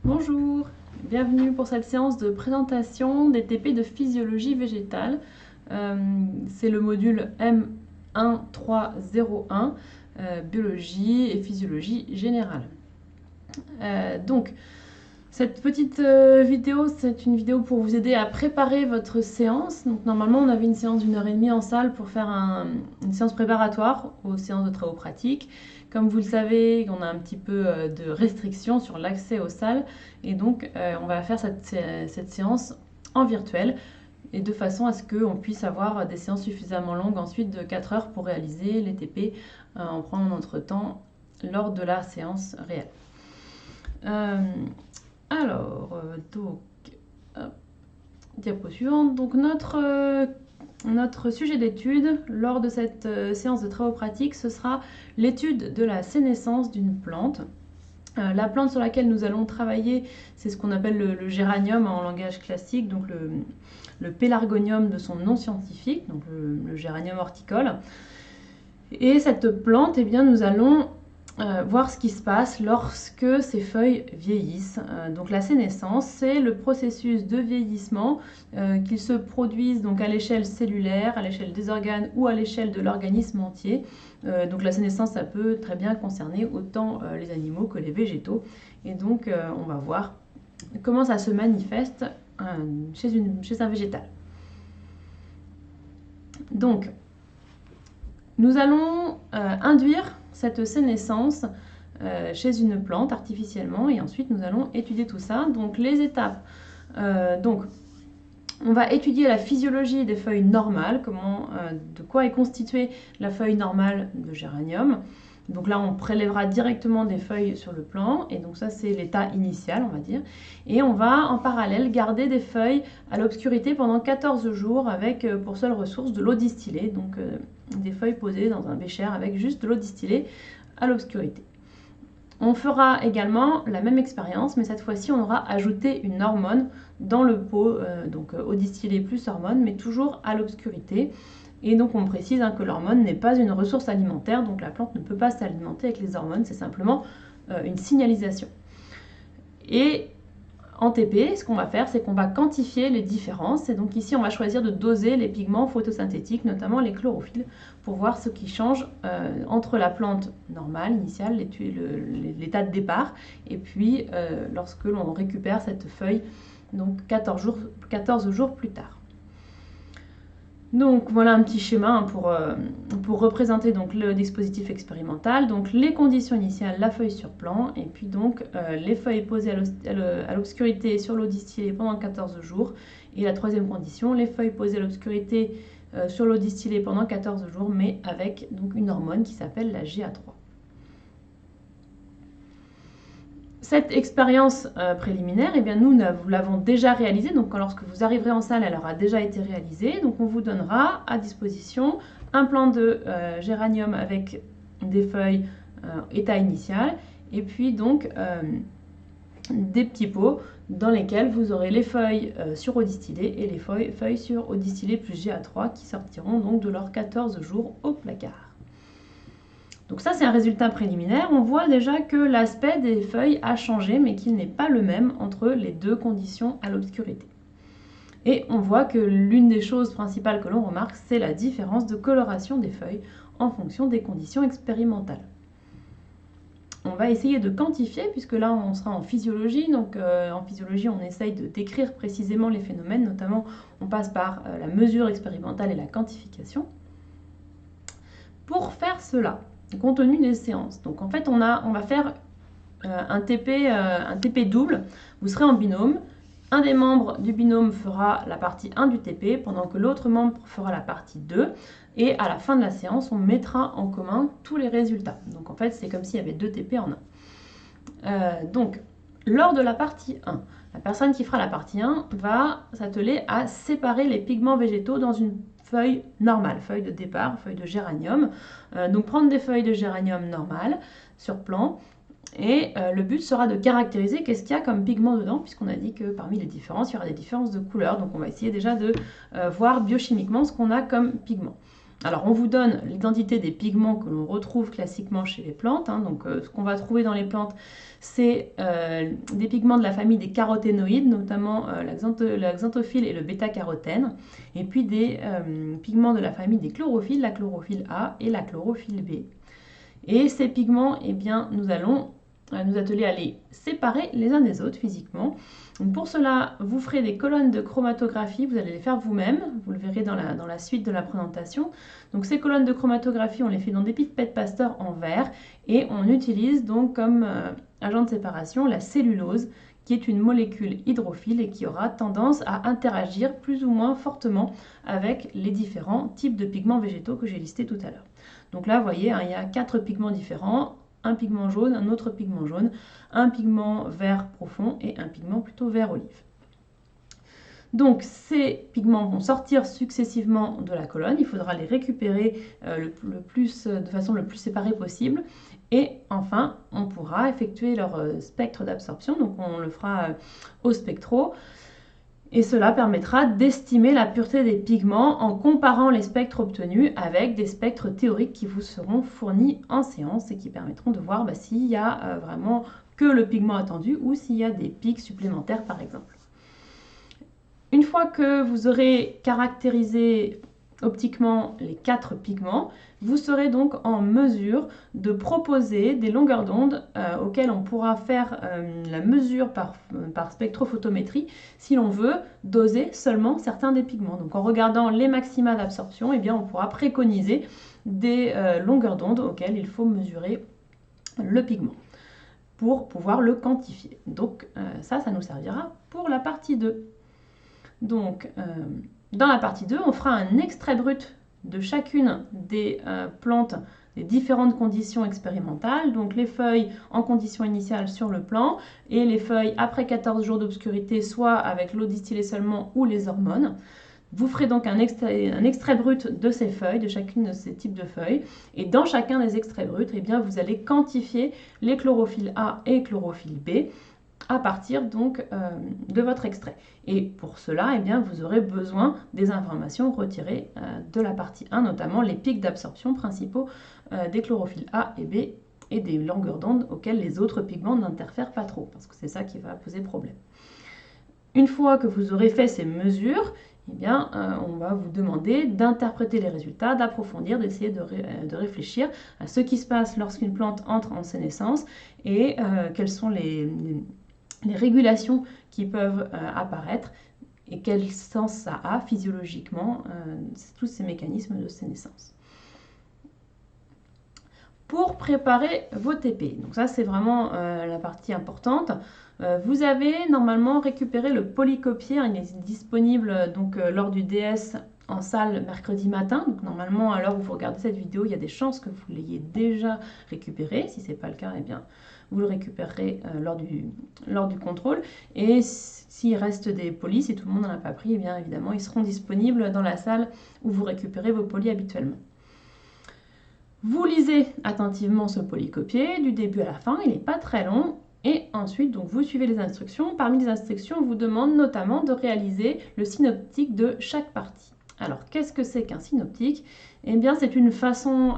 Bonjour, bienvenue pour cette séance de présentation des TP de physiologie végétale. C'est le module M1301, biologie et physiologie générale. Cette petite vidéo, c'est une vidéo pour vous aider à préparer votre séance. Donc normalement, on avait une séance d'1h30 en salle pour faire une séance préparatoire aux séances de travaux pratiques. Comme vous le savez, on a un petit peu de restrictions sur l'accès aux salles et donc on va faire cette séance en virtuel et de façon à ce qu'on puisse avoir des séances suffisamment longues ensuite de 4 heures pour réaliser les TP en prenant notre temps lors de la séance réelle. Diapo suivante. Donc notre sujet d'étude lors de cette séance de travaux pratiques, ce sera l'étude de la sénescence d'une plante. La plante sur laquelle nous allons travailler, c'est ce qu'on appelle le géranium en langage classique, donc le pélargonium de son nom scientifique, donc le géranium horticole. Et cette plante, eh bien, nous allons voir ce qui se passe lorsque ces feuilles vieillissent. Donc la sénescence, c'est le processus de vieillissement qu'ils se produisent donc à l'échelle cellulaire, à l'échelle des organes ou à l'échelle de l'organisme entier. Donc la sénescence, ça peut très bien concerner autant les animaux que les végétaux. Et donc on va voir comment ça se manifeste chez un végétal. Donc nous allons induire cette sénescence chez une plante artificiellement et ensuite nous allons étudier tout ça. Donc les étapes, on va étudier la physiologie des feuilles normales, de quoi est constituée la feuille normale de géranium. Donc là, on prélèvera directement des feuilles sur le plan, et donc ça, c'est l'état initial, on va dire. Et on va, en parallèle, garder des feuilles à l'obscurité pendant 14 jours avec, pour seule ressource, de l'eau distillée. Donc des feuilles posées dans un bécher avec juste de l'eau distillée à l'obscurité. On fera également la même expérience, mais cette fois-ci, on aura ajouté une hormone dans le pot, donc eau distillée plus hormone, mais toujours à l'obscurité. Et donc on précise que l'hormone n'est pas une ressource alimentaire, donc la plante ne peut pas s'alimenter avec les hormones, c'est simplement une signalisation. Et en TP, ce qu'on va faire, c'est qu'on va quantifier les différences. Et donc ici, on va choisir de doser les pigments photosynthétiques, notamment les chlorophylles, pour voir ce qui change entre la plante normale, initiale, l'état de départ, et puis lorsque l'on récupère cette feuille, donc 14 jours plus tard. Donc voilà un petit schéma pour représenter donc le dispositif expérimental. Donc les conditions initiales, la feuille sur plan, et puis donc les feuilles posées à l'obscurité sur l'eau distillée pendant 14 jours. Et la troisième condition, les feuilles posées à l'obscurité sur l'eau distillée pendant 14 jours, mais avec donc une hormone qui s'appelle la GA3. Cette expérience préliminaire, eh bien, nous l'avons déjà réalisée, donc lorsque vous arriverez en salle, elle aura déjà été réalisée. Donc on vous donnera à disposition un plan de géranium avec des feuilles état initial, et puis donc des petits pots dans lesquels vous aurez les feuilles sur eau distillée et les feuilles sur eau distillée plus GA3 qui sortiront donc de leurs 14 jours au placard. Donc ça, c'est un résultat préliminaire. On voit déjà que l'aspect des feuilles a changé, mais qu'il n'est pas le même entre les deux conditions à l'obscurité. Et on voit que l'une des choses principales que l'on remarque, c'est la différence de coloration des feuilles en fonction des conditions expérimentales. On va essayer de quantifier, puisque là, on sera en physiologie. Donc en physiologie, on essaye de décrire précisément les phénomènes, notamment on passe par la mesure expérimentale et la quantification. Pour faire cela, compte tenu des séances. Donc en fait, on va faire un TP double. Vous serez en binôme. Un des membres du binôme fera la partie 1 du TP, pendant que l'autre membre fera la partie 2. Et à la fin de la séance, on mettra en commun tous les résultats. Donc en fait, c'est comme s'il y avait 2 TP en un. Donc, lors de la partie 1, la personne qui fera la partie 1 va s'atteler à séparer les pigments végétaux dans une feuille normale, feuille de départ, feuille de géranium. Donc prendre des feuilles de géranium normales sur plan, et le but sera de caractériser qu'est-ce qu'il y a comme pigment dedans, puisqu'on a dit que parmi les différences, il y aura des différences de couleur. Donc on va essayer déjà de voir biochimiquement ce qu'on a comme pigment. Alors, on vous donne l'identité des pigments que l'on retrouve classiquement chez les plantes. Donc, ce qu'on va trouver dans les plantes, c'est des pigments de la famille des caroténoïdes, notamment la xanthophylle et le bêta-carotène. Et puis des pigments de la famille des chlorophylles, la chlorophylle A et la chlorophylle B. Et ces pigments, eh bien, nous allons nous atteler à les séparer les uns des autres physiquement. Donc pour cela, vous ferez des colonnes de chromatographie, vous allez les faire vous-même, vous le verrez dans la suite de la présentation. Donc ces colonnes de chromatographie, on les fait dans des pipettes Pasteur en verre et on utilise donc comme agent de séparation la cellulose, qui est une molécule hydrophile et qui aura tendance à interagir plus ou moins fortement avec les différents types de pigments végétaux que j'ai listés tout à l'heure. Donc là, vous voyez, il y a 4 pigments différents. Un pigment jaune, un autre pigment jaune, un pigment vert profond et un pigment plutôt vert olive. Donc ces pigments vont sortir successivement de la colonne, il faudra les récupérer de façon le plus séparée possible. Et enfin, on pourra effectuer leur spectre d'absorption, donc on le fera au spectro. Et cela permettra d'estimer la pureté des pigments en comparant les spectres obtenus avec des spectres théoriques qui vous seront fournis en séance et qui permettront de voir s'il y a vraiment que le pigment attendu ou s'il y a des pics supplémentaires par exemple. Une fois que vous aurez caractérisé optiquement les 4 pigments, vous serez donc en mesure de proposer des longueurs d'onde auxquelles on pourra faire la mesure par spectrophotométrie si l'on veut doser seulement certains des pigments. Donc en regardant les maxima d'absorption, eh bien, on pourra préconiser des longueurs d'onde auxquelles il faut mesurer le pigment pour pouvoir le quantifier. Donc ça nous servira pour la partie 2. Donc dans la partie 2, on fera un extrait brut de chacune des plantes, des différentes conditions expérimentales, donc les feuilles en conditions initiales sur le plan et les feuilles après 14 jours d'obscurité, soit avec l'eau distillée seulement ou les hormones. Vous ferez donc un extrait brut de ces feuilles, de chacune de ces types de feuilles, et dans chacun des extraits bruts, eh bien, vous allez quantifier les chlorophylles A et chlorophylles B à partir donc de votre extrait. Et pour cela, eh bien, vous aurez besoin des informations retirées de la partie 1, notamment les pics d'absorption principaux des chlorophylles A et B et des longueurs d'onde auxquelles les autres pigments n'interfèrent pas trop, parce que c'est ça qui va poser problème. Une fois que vous aurez fait ces mesures, eh bien, on va vous demander d'interpréter les résultats, d'approfondir, d'essayer de réfléchir à ce qui se passe lorsqu'une plante entre en sénescence et quelles sont les régulations qui peuvent apparaître et quel sens ça a physiologiquement, tous ces mécanismes de sénescence. Pour préparer vos TP, donc ça c'est vraiment la partie importante, vous avez normalement récupéré le polycopier, il est disponible donc lors du DS en salle mercredi matin, donc normalement à l'heure où vous regardez cette vidéo, il y a des chances que vous l'ayez déjà récupéré. Si ce n'est pas le cas, eh bien, vous le récupérerez lors du contrôle. Et s'il reste des polis, si tout le monde n'en a pas pris, eh bien évidemment, ils seront disponibles dans la salle où vous récupérez vos polis habituellement. Vous lisez attentivement ce polycopier du début à la fin, il n'est pas très long. Et ensuite, donc, vous suivez les instructions. Parmi les instructions, on vous demande notamment de réaliser le synoptique de chaque partie. Alors, qu'est-ce que c'est qu'un synoptique? Eh bien, c'est une façon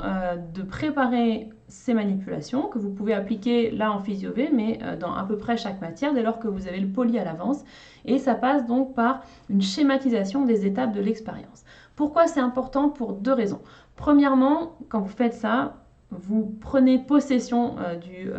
de préparer ces manipulations que vous pouvez appliquer là en physio-V, mais dans à peu près chaque matière, dès lors que vous avez le poly à l'avance. Et ça passe donc par une schématisation des étapes de l'expérience. Pourquoi c'est important? Pour 2 raisons. Premièrement, quand vous faites ça, vous prenez possession du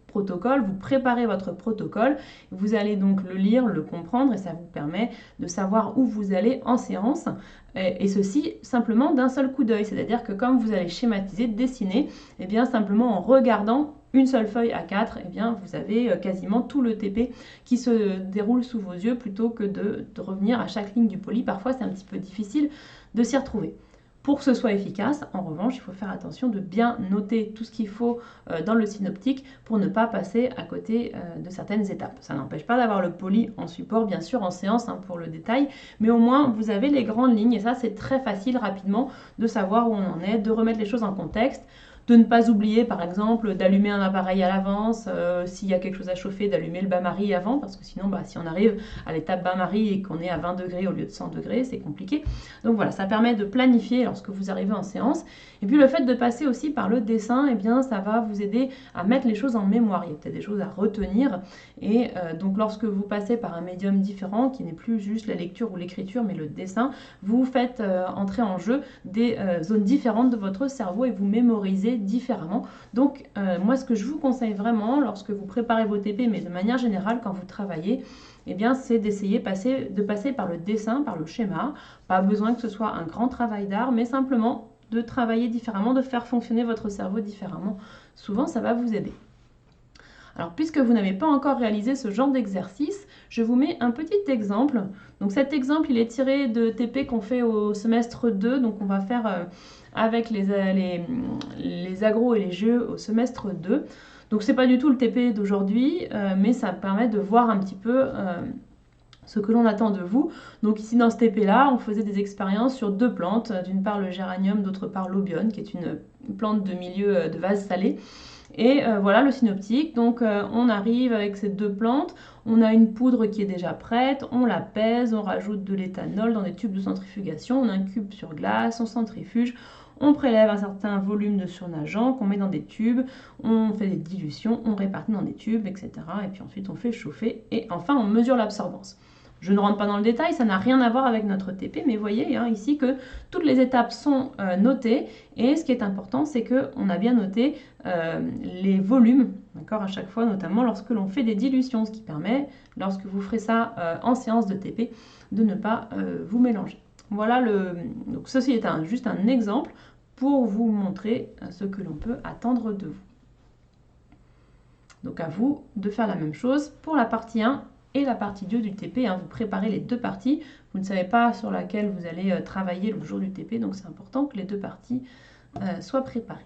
protocole, vous préparez votre protocole, vous allez donc le lire, le comprendre et ça vous permet de savoir où vous allez en séance et ceci simplement d'un seul coup d'œil, c'est-à-dire que comme vous allez schématiser, dessiner, et bien simplement en regardant une seule feuille A4, eh bien vous avez quasiment tout le TP qui se déroule sous vos yeux plutôt que de revenir à chaque ligne du poly. Parfois c'est un petit peu difficile de s'y retrouver. Pour que ce soit efficace, en revanche, il faut faire attention de bien noter tout ce qu'il faut dans le synoptique pour ne pas passer à côté de certaines étapes. Ça n'empêche pas d'avoir le poly en support, bien sûr, en séance pour le détail, mais au moins vous avez les grandes lignes et ça c'est très facile rapidement de savoir où on en est, de remettre les choses en contexte, de ne pas oublier par exemple d'allumer un appareil à l'avance, s'il y a quelque chose à chauffer, d'allumer le bain-marie avant, parce que sinon si on arrive à l'étape bain-marie et qu'on est à 20 degrés au lieu de 100 degrés, c'est compliqué. Donc voilà, ça permet de planifier lorsque vous arrivez en séance. Et puis le fait de passer aussi par le dessin, eh bien ça va vous aider à mettre les choses en mémoire. Il y a peut-être des choses à retenir. Et donc lorsque vous passez par un médium différent, qui n'est plus juste la lecture ou l'écriture, mais le dessin, vous faites entrer en jeu des zones différentes de votre cerveau et vous mémorisez différemment. Donc moi ce que je vous conseille vraiment lorsque vous préparez vos TP, mais de manière générale quand vous travaillez, eh bien, c'est d'essayer de passer par le dessin, par le schéma. Pas besoin que ce soit un grand travail d'art, mais simplement de travailler différemment, de faire fonctionner votre cerveau différemment. Souvent, ça va vous aider. Alors, puisque vous n'avez pas encore réalisé ce genre d'exercice, je vous mets un petit exemple. Donc, cet exemple, il est tiré de TP qu'on fait au semestre 2. Donc, on va faire avec les agros et les jeux au semestre 2. Donc, c'est pas du tout le TP d'aujourd'hui, mais ça permet de voir un petit peu ce que l'on attend de vous. Donc ici dans ce TP-là, on faisait des expériences sur deux plantes, d'une part le géranium, d'autre part l'obione, qui est une plante de milieu de vase salé. Et voilà le synoptique. Donc on arrive avec ces deux plantes, on a une poudre qui est déjà prête, on la pèse, on rajoute de l'éthanol dans des tubes de centrifugation, on incube sur glace, on centrifuge, on prélève un certain volume de surnageant qu'on met dans des tubes, on fait des dilutions, on répartit dans des tubes, etc. Et puis ensuite on fait chauffer et enfin on mesure l'absorbance. Je ne rentre pas dans le détail, ça n'a rien à voir avec notre TP, mais vous voyez ici que toutes les étapes sont notées. Et ce qui est important, c'est qu'on a bien noté les volumes, d'accord, à chaque fois, notamment lorsque l'on fait des dilutions, ce qui permet, lorsque vous ferez ça en séance de TP, de ne pas vous mélanger. Voilà, donc ceci est juste un exemple pour vous montrer ce que l'on peut attendre de vous. Donc à vous de faire la même chose pour la partie 1 et la partie 2 du TP. Vous préparez les deux parties. Vous ne savez pas sur laquelle vous allez travailler le jour du TP, donc c'est important que les deux parties soient préparées.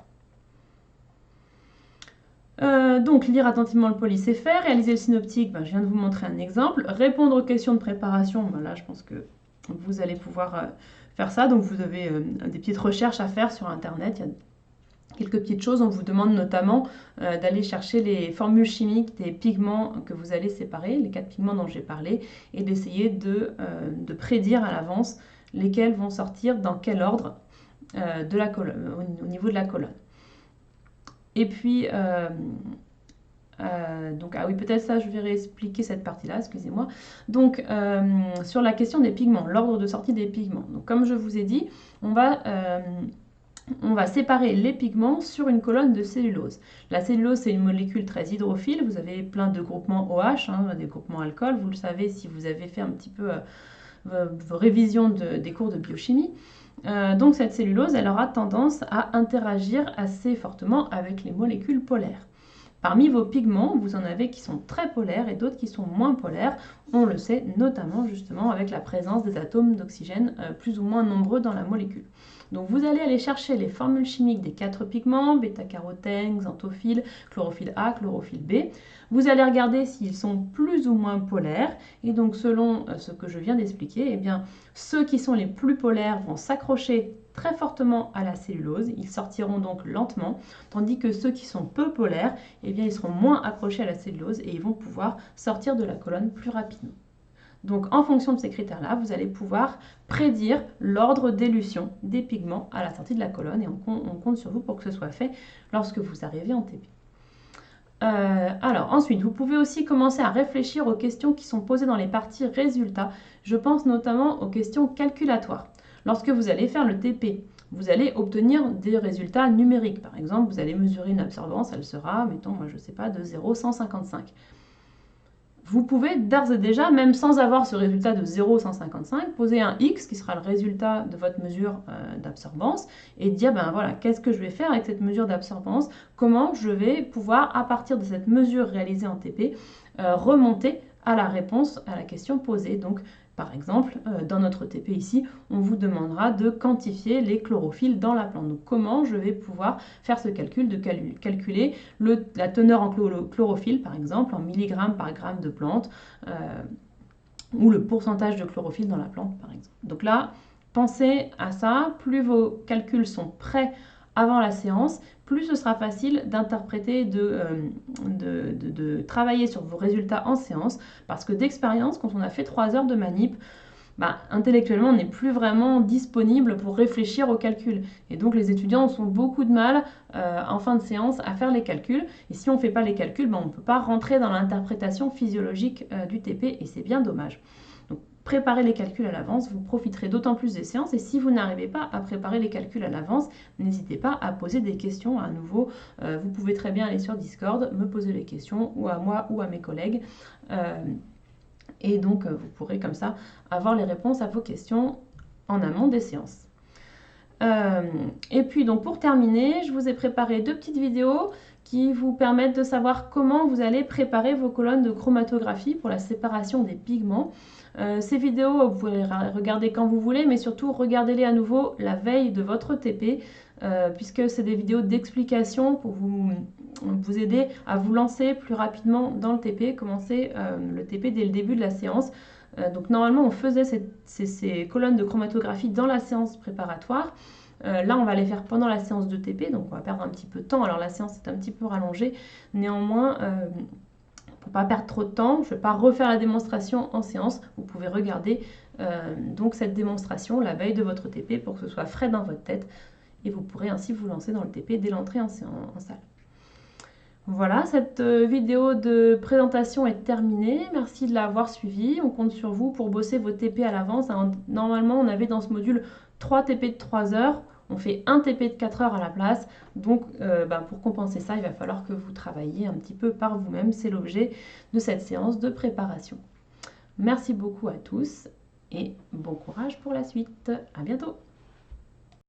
Donc lire attentivement le poly, c'est faire. Réaliser le synoptique, je viens de vous montrer un exemple. Répondre aux questions de préparation, là je pense que vous allez pouvoir faire ça. Donc vous avez des petites recherches à faire sur internet. Il y a quelques petites choses. On vous demande notamment d'aller chercher les formules chimiques des pigments que vous allez séparer, les 4 pigments dont j'ai parlé, et d'essayer de prédire à l'avance lesquels vont sortir dans quel ordre de la colonne, au niveau de la colonne. Et puis, donc, ah oui, peut-être ça, je vais réexpliquer cette partie-là, excusez-moi. Donc, sur la question des pigments, l'ordre de sortie des pigments. Donc, comme je vous ai dit, on va séparer les pigments sur une colonne de cellulose. La cellulose, c'est une molécule très hydrophile. Vous avez plein de groupements OH, des groupements alcool. Vous le savez si vous avez fait un petit peu vos révisions des cours de biochimie. Donc cette cellulose, elle aura tendance à interagir assez fortement avec les molécules polaires. Parmi vos pigments, vous en avez qui sont très polaires et d'autres qui sont moins polaires. On le sait notamment justement avec la présence des atomes d'oxygène plus ou moins nombreux dans la molécule. Donc vous allez aller chercher les formules chimiques des 4 pigments, bêta-carotène, xanthophylle, chlorophylle A, chlorophylle B. Vous allez regarder s'ils sont plus ou moins polaires. Et donc selon ce que je viens d'expliquer, eh bien, ceux qui sont les plus polaires vont s'accrocher très fortement à la cellulose. Ils sortiront donc lentement, tandis que ceux qui sont peu polaires, eh bien, ils seront moins accrochés à la cellulose et ils vont pouvoir sortir de la colonne plus rapidement. Donc en fonction de ces critères-là, vous allez pouvoir prédire l'ordre d'élution des pigments à la sortie de la colonne et on compte sur vous pour que ce soit fait lorsque vous arrivez en TP. Alors ensuite, vous pouvez aussi commencer à réfléchir aux questions qui sont posées dans les parties résultats. Je pense notamment aux questions calculatoires. Lorsque vous allez faire le TP, vous allez obtenir des résultats numériques. Par exemple, vous allez mesurer une absorbance, elle sera, mettons, moi je ne sais pas, de 0,155. Vous pouvez d'ores et déjà, même sans avoir ce résultat de 0,155, poser un X qui sera le résultat de votre mesure d'absorbance et dire, ben voilà, qu'est-ce que je vais faire avec cette mesure d'absorbance? Comment je vais pouvoir, à partir de cette mesure réalisée en TP, remonter à la réponse à la question posée. Donc, par exemple, dans notre TP ici, on vous demandera de quantifier les chlorophylles dans la plante. Donc comment je vais pouvoir faire ce calcul de calculer la teneur en chlorophylle, par exemple, en milligrammes par gramme de plante, ou le pourcentage de chlorophylle dans la plante, par exemple. Donc là, pensez à ça, plus vos calculs sont prêts avant la séance, plus ce sera facile d'interpréter, de travailler sur vos résultats en séance, parce que d'expérience, quand on a fait 3 heures de manip, intellectuellement, on n'est plus vraiment disponible pour réfléchir aux calculs. Et donc, les étudiants ont beaucoup de mal en fin de séance à faire les calculs. Et si on ne fait pas les calculs, on ne peut pas rentrer dans l'interprétation physiologique du TP et c'est bien dommage. Donc, préparez les calculs à l'avance, vous profiterez d'autant plus des séances. Et si vous n'arrivez pas à préparer les calculs à l'avance, n'hésitez pas à poser des questions à nouveau. Vous pouvez très bien aller sur Discord, me poser les questions, ou à moi ou à mes collègues. Et donc, vous pourrez comme ça avoir les réponses à vos questions en amont des séances. Et puis, donc, pour terminer, je vous ai préparé 2 petites vidéos qui vous permettent de savoir comment vous allez préparer vos colonnes de chromatographie pour la séparation des pigments. Ces vidéos, vous pouvez les regarder quand vous voulez, mais surtout, regardez-les à nouveau la veille de votre TP, puisque c'est des vidéos d'explication pour vous aider à vous lancer plus rapidement dans le TP, commencer le TP dès le début de la séance. Donc normalement on faisait ces colonnes de chromatographie dans la séance préparatoire. Là on va les faire pendant la séance de TP, donc on va perdre un petit peu de temps. Alors la séance est un petit peu rallongée, néanmoins pour ne pas perdre trop de temps, je ne vais pas refaire la démonstration en séance. Vous pouvez regarder donc cette démonstration la veille de votre TP pour que ce soit frais dans votre tête et vous pourrez ainsi vous lancer dans le TP dès l'entrée en salle. Voilà, cette vidéo de présentation est terminée. Merci de l'avoir suivie. On compte sur vous pour bosser vos TP à l'avance. Normalement, on avait dans ce module 3 TP de 3 heures. On fait un TP de 4 heures à la place. Donc, pour compenser ça, il va falloir que vous travailliez un petit peu par vous-même. C'est l'objet de cette séance de préparation. Merci beaucoup à tous et bon courage pour la suite. À bientôt.